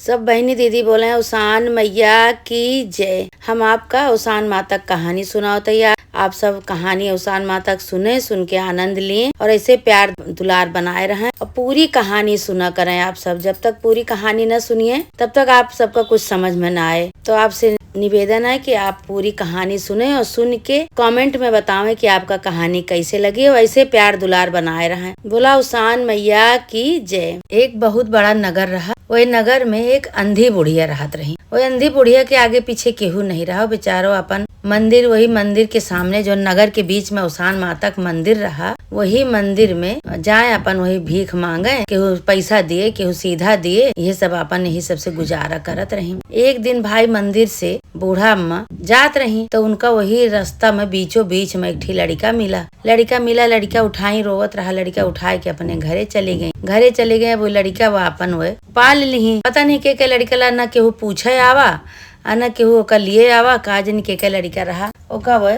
सब बहनी दीदी बोले हैं उसान मैया की जय। हम आपका उसान माता कहानी सुनाओ तैयार। आप सब कहानी उसान माता सुने, सुन के आनंद लिए और ऐसे प्यार दुलार बनाए रहें और पूरी कहानी सुना करें। आप सब जब तक पूरी कहानी न सुनिए तब तक आप सबका कुछ समझ में न आए। तो आपसे निवेदन है कि आप पूरी कहानी सुने और सुन के कमेंट में बतावें कि आपका कहानी कैसे लगी और ऐसे प्यार दुलार बनाए रहें। बोला उसान मैया की जय। एक बहुत बड़ा नगर रहा। वही नगर में एक अंधी बुढ़िया रहत रही। वही अंधी बुढ़िया के आगे पीछे केहू नहीं रहा। बेचारो अपन मंदिर, वही मंदिर के सामने जो नगर के बीच में उसान माता का मंदिर रहा, वही मंदिर में जाए अपन वही भीख मांगे, केहू पैसा दिए केहू सीधा दिए, ये सब अपन यही सबसे गुजारा करत रही। एक दिन भाई मंदिर से बूढ़ा अम्मा जात रही तो उनका वही रास्ता में बीचों बीच में एक लड़का मिला। लड़का उठाई रोवत रहा। लड़का उठाए के अपने घरे चली गई। वो लड़का वो अपन वो पाल ली। पता नहीं के लड़का ला न केहू पूछे आवा आ न केहू ओका लिए आवा, का जन के लड़का रहा ओका वो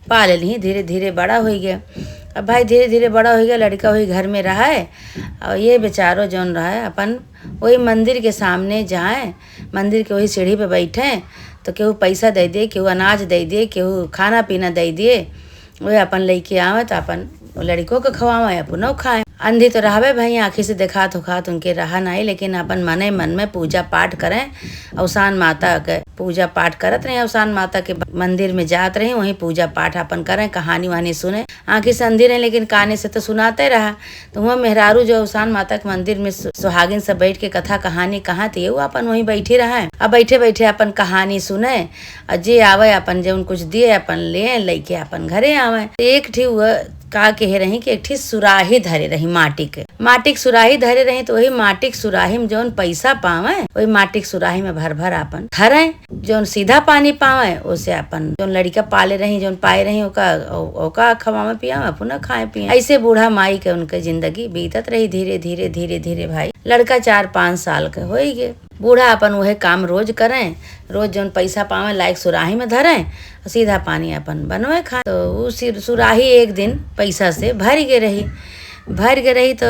पाल ली। धीरे धीरे बड़ा हो गया। अब भाई धीरे धीरे बड़ा हो गया। लड़का वही घर में रहा है और ये बेचारो जौन रहा है अपन वही मंदिर के सामने जाए, मंदिर के वही सीढ़ी पे बैठे तो केहू पैसा दे दिए, केहू अनाज दे दिए, केहू खाना पीना दे दिए। वही अपन लेके आवे तो अपन लड़कों को खवावे, अपनों खाए। अंधी तो रहवे भाई, आँखी से दिखात होखात उनके रहा नहीं, लेकिन अपन मने मन में पूजा पाठ करें। उसान माता के पूजा पाठ करत रहे। उसान माता के मंदिर में जात रहे, वहीं पूजा पाठ अपन करें, कहानी वहानी सुने। आँखी से अंधी रहे लेकिन काने से तो सुनाते रहा। तो वह मेहरारू जो उसान माता के मंदिर में सुहागिन सब बैठ के कथा कहानी कहाँ थी, वो अपन वहीं बैठी रहा है। अब बैठे बैठे अपन कहानी सुने और जे आवे अपन जो कुछ दिए अपन ले लेके अपन घरे आवे। एक ठी का कहे रही कि एक ठी सुराही धरे रही, माटी के सुराही धरे रही। तो वही माटी के सुराही में जौन पैसा पावे वही माटी के सुराही में भर भर अपन धरे। जौन सीधा पानी पावे उसे अपन जौन लड़का पाले रही जौन पाए रही ओका खवावे पियावे, पुनः खाए पिए। ऐसे बूढ़ा माई के उनके जिंदगी बीतत रही। धीरे धीरे भाई लड़का 4-5 साल के हो गए। बूढ़ा अपन वह काम रोज करें, रोज जौन पैसा पावे लायक सुराही में धरें, सीधा पानी अपन बनवे खाए। तो वो सुराही एक दिन पैसा से भर के रही। तो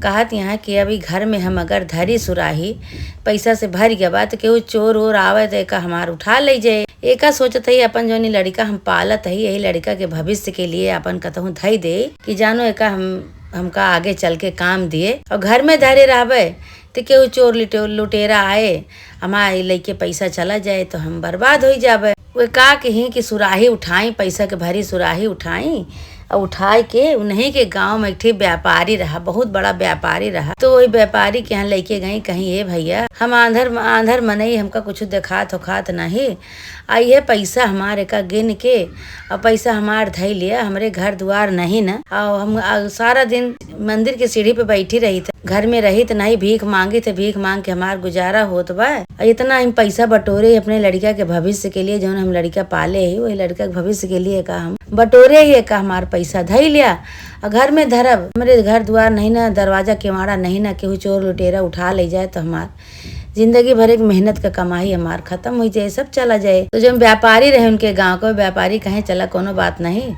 कहत यहाँ कि अभी घर में हम अगर धरी सुराही पैसा से भर गया बा तो केहू चोर ओर आवे तो एक हमार उठा ले जाए। एका सोचत है अपन जो लड़का हम पालत है, यही लड़का के भविष्य के लिए अपन कतहूँ धई दे कि जानो एका हमका आगे चल के काम दिए। और घर में धरे रहबे तो केहू चोर लुटेरा आए, हमारे लेके पैसा चला जाए तो हम बर्बाद हो जाबे। वे का कहीं कि सुराही उठाई, पैसा के भरी सुराही उठाई और उठाए के उन्हीं के गांव में एक ठी व्यापारी रहा, बहुत बड़ा व्यापारी रहा। तो वही व्यापारी के यहाँ लेके गई, कहीं ये भैया हम आंधर मनई, हमका कुछ दिखात होखात नहीं, आइए पैसा हमारे का गिन के और पैसा हमार धई लिया, हमरे घर द्वार नहीं न। और हम सारा दिन मंदिर के सीढ़ी पे बैठी रही थे, घर में रही तो नहीं, भीख मांगी थे, भीख मांग के हमार गुजारा होत बा। इतना हम पैसा बटोरे अपने लड़का के भविष्य के लिए, जो हम लड़का पाले ही वही लड़का के भविष्य के लिए का हम बटोरे ही का हमार पैसा धई लिया और घर में धरब, हमारे घर द्वार नहीं ना, दरवाजा केवाड़ा नहीं ना, केहू चोर लुटेरा उठा ले जाए तो हमार जिंदगी भर एक मेहनत का कमाई हमार खत्म हो जाए, सब चला जाए। तो जो व्यापारी रहे उनके गांव को व्यापारी कहे चला कोनो बात नहीं,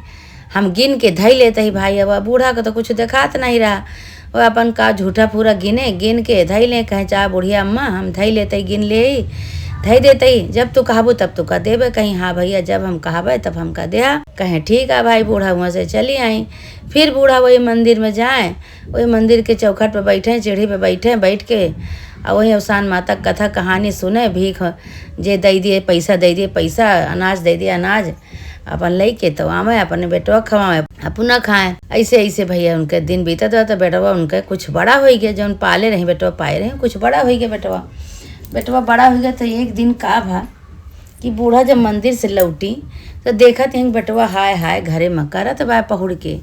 हम गिन के धई लेते ही भाई। अब बूढ़ा को तो कुछ दिखात नहीं रहा, वो अपन का झूठा पूरा गिन के धई ले, कहे चाह बुढ़िया अम्मा हम धई लेते गिन ले धई देते ही, जब तू कहबू तब तू का देबे। कहीं हाँ भैया जब हम कहबे तब हम का दे। कहे ठीक है भाई। बूढ़ा वहाँ से चली आई। फिर बूढ़ा वही मंदिर में जाए, वही मंदिर के चौखट पे बैठे, सीढ़ी पे बैठ के और वही उसान माता कथा कहानी सुने। भीख जे दे दिए पैसा, दे दिए पैसा, अनाज दे दिए अनाज, अपन ले के तो आवे अपने बेटवा खवावे, अपना खाए। ऐसे भैया उनके दिन बीतत रहा। तो बेटवा उनके कुछ बड़ा हो गया, जो पाले रही बेटवा पाए रहे, कुछ बड़ा हो गया बेटवा बड़ा हो गया। तो एक दिन का भा कि बूढ़ा जब मंदिर से लौटी तो देखा थी बेटवा हाय घरे में करत बा पहुड़ के।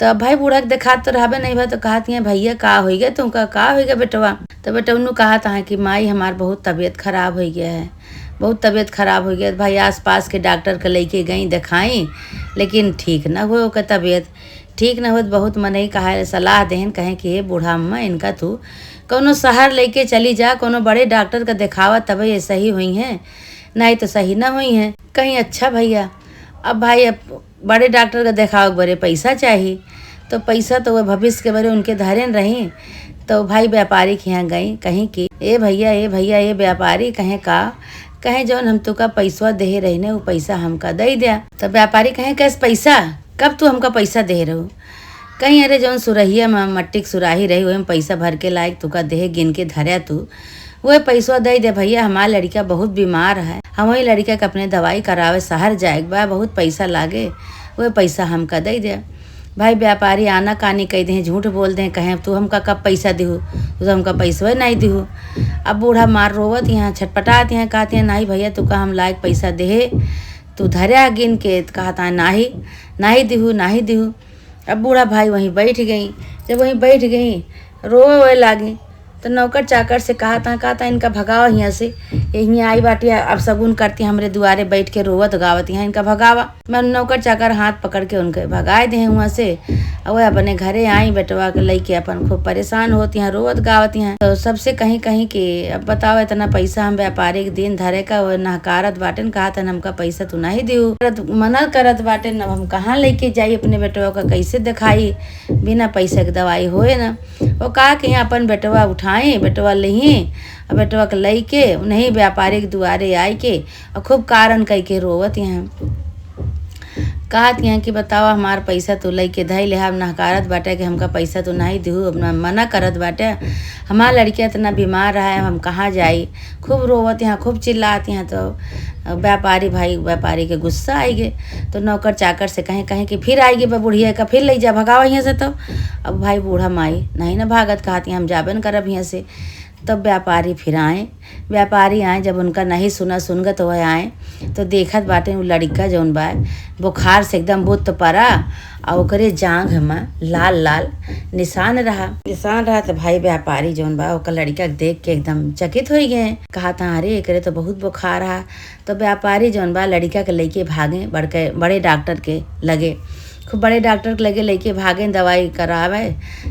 तो भाई बूढ़ा के देखा तो रहबे नहीं बा। तो कहती है भैया का हो गया तुमका, का हो गया बेटवा। तो बेटवनु कहा था कि माई हमार बहुत तबीयत खराब हो गया है, बहुत तबीयत खराब हो गया। भाई आस पास के डॉक्टर के लेके गई दिखाई, लेकिन ठीक न हो का तबीयत ठीक न हो। बहुत मन ही कहा सलाह देहन, कहें कि हे बूढ़ा अम्मा इनका तू कोनो शहर लेके चली जा, कोनो बड़े डॉक्टर का दिखावा तब ये सही हुई हैं, नहीं तो सही ना हुई हैं। कहीं अच्छा भैया अब भाई अब बड़े डॉक्टर का दिखाओ बड़े पैसा चाहिए, तो पैसा तो वह भविष्य के बड़े उनके धरेन रही। तो भाई व्यापारी के यहाँ गई, कहीं कि ए भैया ये व्यापारी कहे का कहे जौन हम तुका पैसा दे रही ने वो पैसा हमका दे दिया। तो व्यापारी कहे कैसे पैसा, कब तू हमका पैसा दे रहो। कहीं अरे जौन सुरहिया में मट्टी की सुराही रही वही में पैसा भर के लायक तुका देह गिन के धरया तू वह पैसा दे दे भैया। हमारा लड़का बहुत बीमार है, हम वही लड़का के अपने दवाई करावे शहर जाए बा, बहुत पैसा लागे, वह पैसा हमका दे दे। भाई व्यापारी आना कानी कह दे, झूठ बोल दे, कहें तू हमका कब पैसा दिहू, तू तो हमका पैसा नहीं दिहू। अब बूढ़ा मार रोवत यहाँ छटपटात यहाँ कहते हैं नहीं भैया तुका हम लायक पैसा दे, तू धरया गिन के कहता नहीं दिहू। अब बूढ़ा भाई वहीं बैठ गई, जब वहीं बैठ गई रोवे लागी तो नौकर चाकर से कहा था इनका भगावा यहाँ से, यहाँ आई बाटी अब सगुन करती हमरे दुआरे बैठ के रोवत गावत यहाँ इनका भगावा। मैं नौकर चाकर हाथ पकड़ के उनके भगाए दे वहाँ से। और वह अपने घरे आई बेटवा के लेके अपन खूब परेशान होती हैं रोवत गावत हैं। तो सबसे कहीं कि अब बताओ इतना पैसा हम व्यापारी के दिन धरे का वो नहकारत बाटे, कहा था हमका पैसा तू नहीं दिहू, मना करत बाटे न, हम कहाँ लेके जाई अपने बेटवा का, कैसे दिखाई बिना पैसा के दवाई होए ना। वो कहा कि यहाँ अपन बेटवा उठाए, बेटवा लही और बेटवा के लई के उन्हीं व्यापारी के दुआरे आई के और खूब कारण कह के रोवत यहाँ कहत यहाँ कि बताओ हमार पैसा तो लई के धई ले हम नहकारत बाटे कि हमका पैसा तो नहीं दिहू, अपना मना करत बाटे, हमार लड़किया इतना बीमार है हम कहाँ जाई। खूब रोवत यहाँ खूब चिल्लात यहाँ। तो व्यापारी के गुस्सा आई गे तो नौकर चाकर से कहें कि फिर आई गे बुढ़िया का फिर ले जा भगावा यहाँ से। तो अब भाई बूढ़ा माई नहीं ना भागत, कहती हम जाबे न करब यहाँ से। तब व्यापारी आए जब उनका नहीं सुन तो वह आए तो देखत बाटे वो लड़का जौन बा बुखार से एकदम बुत पड़ा और ओकरे जांघ में लाल निशान रहा। तो भाई व्यापारी जौन बा ओकर लड़का देख के एकदम चकित हो गए, कहा था अरे एकरे तो बहुत बुखार रहा। तो व्यापारी जौन बा लड़का के लेके भागे बड़े डॉक्टर के लगे, खूब बड़े डॉक्टर के लगे लेके भागे दवाई करावे।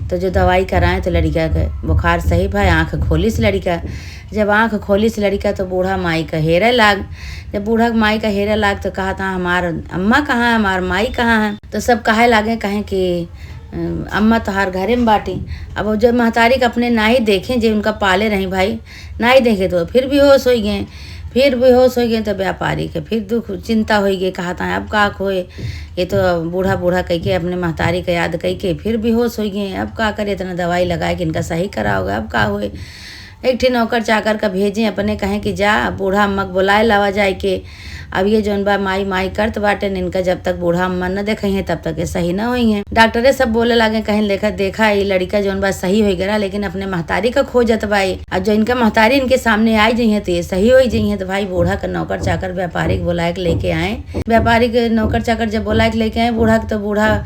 तो जो दवाई कराए तो लड़का के बुखार सही भाई आँख खोली से लड़का, जब आँख खोली से लड़का तो बूढ़ा माई का हेरा लाग। जब बूढ़ा माई का हेरा लाग तो कहा था हमार अम्मा कहाँ है, हमार माई कहाँ है। तो सब कहे लागे कहें कि अम्मा तो हर घरे में बाटी। अब जब महतारी के अपने ना ही देखें जो उनका पाले रही भाई ना ही देखे तो फिर बेहोश हो गए। तो व्यापारी के फिर दुख चिंता हो गई, कहा था अब का खोए, ये तो बूढ़ा कह के अपने महतारी का याद कह के फिर बेहोश हो गए। अब का करे, इतना दवाई लगाए कि इनका सही करा होगा, अब का होए। एक ठे नौकर चाकर का भेजें अपने कहें कि जा बूढ़ा अम्मा बुलाए लावा जाए के। अब ये जौन बा माई करत बाटे इनका जब तक बूढ़ा अम्मा न देखे हैं तब तक ये सही न हुई हैं। डॉक्टरे सब बोले लागे कहीं देखा ये लड़का जौन बा सही हो गया, लेकिन अपने महतारी का खोजत भाई। अब जो इनका महतारी इनके सामने आई जाइए तो ये सही हो जाइए। तो भाई बूढ़ा का नौकर चाकर व्यापारी के बुलाए के लेके आए। व्यापारी के नौकर चाकर जब बुलाए के लेके आए बूढ़ा तो बूढ़ा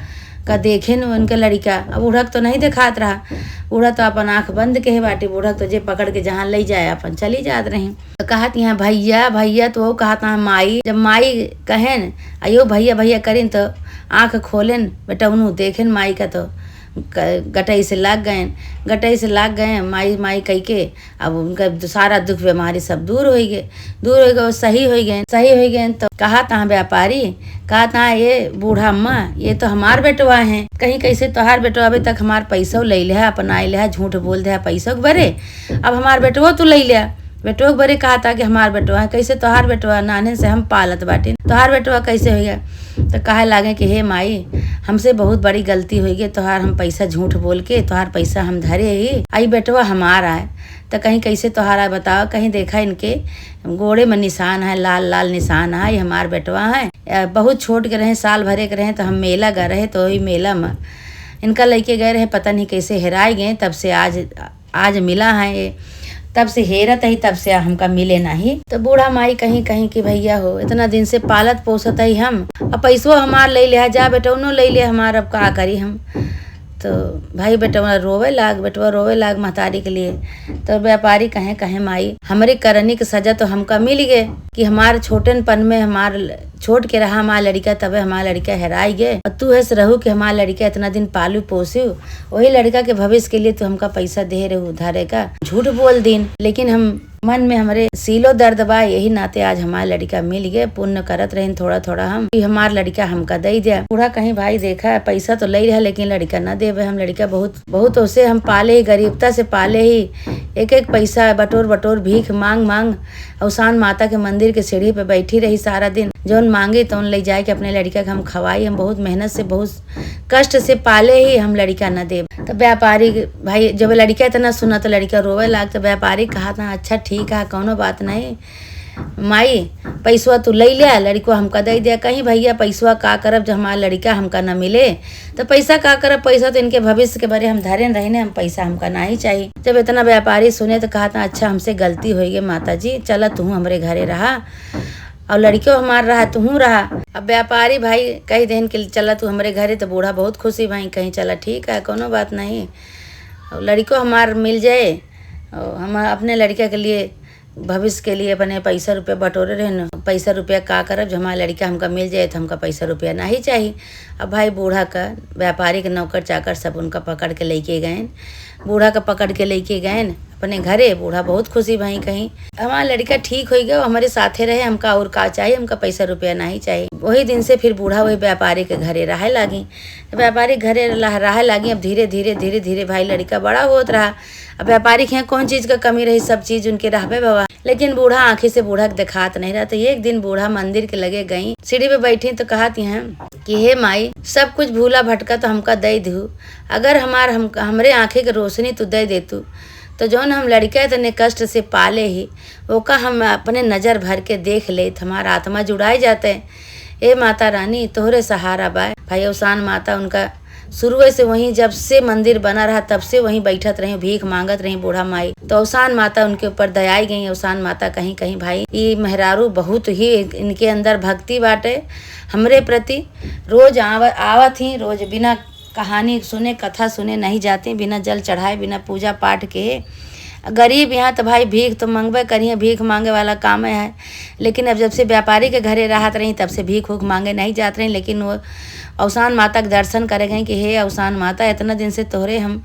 का देखे न उनका लड़का। अब बूढ़ा तो नहीं दिखात रहा, बूढ़ा तो अपन आंख बंद के है बाटी, बूढ़ा तो जे पकड़ के जहाँ ले जाए अपन चली जात रही। तो कहत यहाँ भैया तो वो कहता है माई। जब माई कहें अयो भैया करें तो आंख खोलें बेटा उन्हों देखें माई का तो गटई से लाग गए माई कह के। अब उनका सारा दुख बीमारी सब दूर हो गए सही हो गए। तो कहा था व्यापारी, कहा था ये बूढ़ा अम्मा ये तो हमार बेटवा है, कहीं कैसे तोहार बेटवा अभी तक हमार पैसा ले लिया अपन आए लिया, झूठ बोल दे पैसा के भरे, अब हमार बेटवा तू ले लिया। बेटवा के बरे कहा था कि हमार बेटवा है, कैसे तोहार बेटवा, नाने से हम पालत बाटे, तोहार बेटवा कैसे हो गया। तो कहे लागे कि हे माई हमसे बहुत बड़ी गलती हुई गई, तोहार हम पैसा झूठ बोल के तोहार पैसा हम धरे ही, आई बेटवा हमारा है। तो कहीं कैसे तोहारा बताओ, कहीं देखा इनके गोड़े में निशान है, लाल निशान है, ये हमार बेटवा है। बहुत छोट के रहे, साल भरे के रहे, तो हम मेला गए रहे, तो वही मेला में इनका लेके गए रहे, पता नहीं कैसे हेराए गए, तब से आज मिला है ये, तब से हेरत ही तब से हमका मिले नहीं। तो बूढ़ा माई कहीं कि भैया हो इतना दिन से पालत पोसत ही हम, अब पैसो हमार ले लिया, जा बेटा उन्हों ले लिया हमार, अब का करी हम। तो भाई बेटवा रोवे लाग महतारी के लिए। तो व्यापारी कहे माई हमारे करनी की सजा तो हमका मिल गए कि हमारे छोटनपन में हमार छोट के रहा हमारा लड़का, तबे हमारा लड़का हेराई गए, और तू ऐसे रहू कि हमारा लड़का इतना दिन पालू पोसू, वही लड़का के भविष्य के लिए तू हमका पैसा दे रहे उधारे का, झूठ बोल दिन। लेकिन हम मन में हमारे सीलो दर्द बा, यही नाते आज हमारे लड़का मिल गए। पुण्य करत रहे थोड़ा थोड़ा हम कि हमार लड़का हमका दे दिया। बूढ़ा कहीं भाई देखा है पैसा तो ले रहा लेकिन लड़का न देवे। हम लड़का बहुत बहुत उसे हम पाले ही, गरीबता से पाले ही। एक एक पैसा बटोर बटोर भीख मांग मांग अवसान माता के मंदिर के सीढ़ी पे बैठी रही सारा दिन। जौन मांगे तो ले जाए के अपने लड़का के हम खवाई। हम बहुत मेहनत से बहुत कष्ट से पाले ही हम लड़का न दे। तो व्यापारी भाई जब लड़का इतना सुना तो लड़का रोवे लाग। तो व्यापारी कहा था अच्छा ठीक है कौनो बात नहीं माई, पैसवा तू ले लिया, लड़को हमका दे दिया। कहीं भैया पैसवा का करब जब हमारा लड़का हमका न मिले तो पैसा का करब। पैसा तो इनके भविष्य के बारे हम धरे रहने, हम पैसा हमका ना ही चाहिए। जब इतना व्यापारी सुने तो कहा था अच्छा हमसे गलती हो गई माता जी, चला तू हमरे घरे रहा और लड़कियों हमार रहा तू रहा। अब व्यापारी भाई कही दिन के चला तू हमारे घरे। तो बूढ़ा बहुत खुशी भाई, कहीं चला ठीक है कोनो बात नहीं, और लड़को हमार मिल जाए। और हम अपने लड़के के लिए भविष्य के लिए अपने पैसा रुपया बटोरे रहे न। पैसा रुपया का करब जब हमारा लड़का हमका मिल जाए तो हमका पैसा रुपया ना ही चाहिए। अब भाई बूढ़ा का व्यापारी के नौकर चाकर सब उनका पकड़ के लेके गए। बूढ़ा का पकड़ के लेके गए अपने घरे। बूढ़ा बहुत खुशी भाई, कहीं हमारा लड़का ठीक हो गया, हमारे साथे रहे, हमका और का चाहिए, हमका पैसा रुपया नहीं चाहिए। वही दिन से फिर बूढ़ा वही व्यापारी के घरे रहे लागी। व्यापारी घरे रहे लागी। अब धीरे धीरे धीरे धीरे भाई लड़का बड़ा होत रहा। अब व्यापारी के यहाँ कौन चीज का कमी रही, सब चीज उनके रहबे बाबा। लेकिन बूढ़ा आंखें से बूढ़ा दिखात नहीं रहा। तो एक दिन बूढ़ा मंदिर के लगे गई, सीढ़ी पे बैठी तो कहती हैं कि हे माई सब कुछ भूला भटका तो हमका दे दू। अगर हमरे आंखें के रोशनी तू दे दे तू तो जौन हम लड़का इतने कष्ट से पाले ही वो का हम अपने नज़र भर के देख ले तो हमारा आत्मा जुड़ाई जाते हैं। ए माता रानी तोहरे सहारा बा। भाई अवसान माता उनका शुरू से वहीं जब से मंदिर बना रहा तब से वहीं बैठत रही, भीख मांगत रही बूढ़ा माई। तो अवसान माता उनके ऊपर दयाई गई। अवसान माता कहीं कहीं भाई ये मेहरारू बहुत ही इनके अंदर भक्ति बाटे हमरे प्रति। रोज आवत ही, रोज बिना कहानी सुने कथा सुने नहीं जाते, बिना जल चढ़ाए बिना पूजा पाठ के। गरीब यहाँ तो भाई भीख तो मंगबे करिए, भीख मांगे वाला काम है। लेकिन अब जब से व्यापारी के घरे रहत रही तब से भीख उख मांगे नहीं जात रही। लेकिन वो अवसान माता के दर्शन करे गए कि हे अवसान माता इतना दिन से तोहरे हम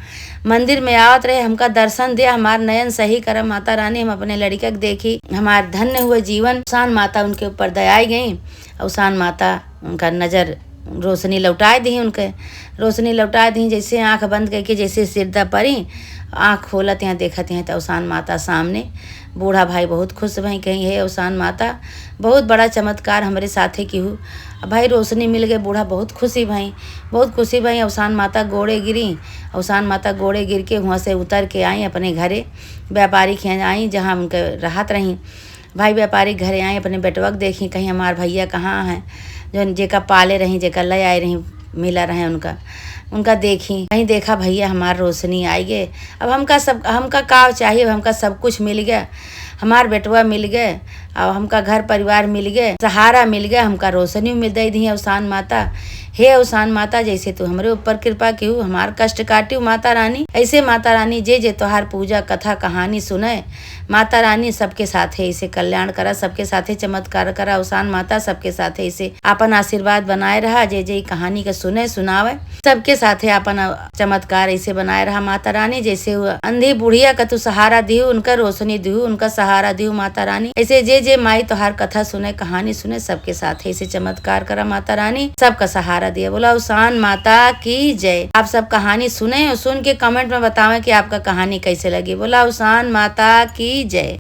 मंदिर में आवत रहे, हमका दर्शन दे, हमार नयन सही कर माता रानी, हम अपने लड़का के देखी, हमार धन्य हुए जीवन। अवसान माता उनके ऊपर दयाई गई। अवसान माता उनका नज़र रोशनी लौटा दी, उनके रोशनी लौटा दी। जैसे आंख बंद करके जैसे सिरदा पड़ी, आँख खोलत यहाँ देखत हैं तो अवसान माता सामने। बूढ़ा भाई बहुत खुश भाई, कहीं है अवसान माता बहुत बड़ा चमत्कार हमारे साथे की हूँ। भाई रोशनी मिल गए, बूढ़ा बहुत खुशी भाई, बहुत खुशी भाई। अवसान माता गोड़े गिरी, अवसान माता गोड़े गिर के वहाँ से उतर के आई अपने घरे। व्यापारी के यहाँ आई जहाँ उनके राहत रही। भाई व्यापारी घरे आए, अपने बेटवा के देखी कहीं हमार भैया कहाँ हैं जो जेका पाले रही, जेका ले आए रही, मिला रहे उनका देखी। कहीं देखा भैया हमार रोशनी आई गए। अब हमका का चाहिए, हमका सब कुछ मिल गया, हमार बेटवा मिल गए, अब हमका घर परिवार मिल गए, सहारा मिल गया, हमका रोशनी मिल दे दी अवसान माता। हे अवसान माता जैसे तू हमरे ऊपर कृपा की हूँ, हमार कष्ट काटी माता रानी। ऐसे माता रानी जे जे तोहार पूजा कथा कहानी सुने माता रानी सबके साथे इसे कल्याण करा, सबके साथे चमत्कार करा। अवसान माता सबके साथे इसे अपन आशीर्वाद बनाए रहा। जे जे कहानी के सुने सुनावे सबके साथे अपन चमत्कार ऐसे बनाए रहा माता रानी। जैसे अंधी बुढ़िया का तू सहारा दिहू, उनका रोशनी दिहू, उनका सहारा दिहू माता रानी। ऐसे जे जे माई तोहार कथा सुने कहानी सुने सबके साथे इसे चमत्कार करा माता रानी, सबका सहारा दिया। बोला अवसान माता की जय। आप सब कहानी सुने और सुन के कमेंट में बतावें कि आपका कहानी कैसे लगी। बोला अवसान माता की जय।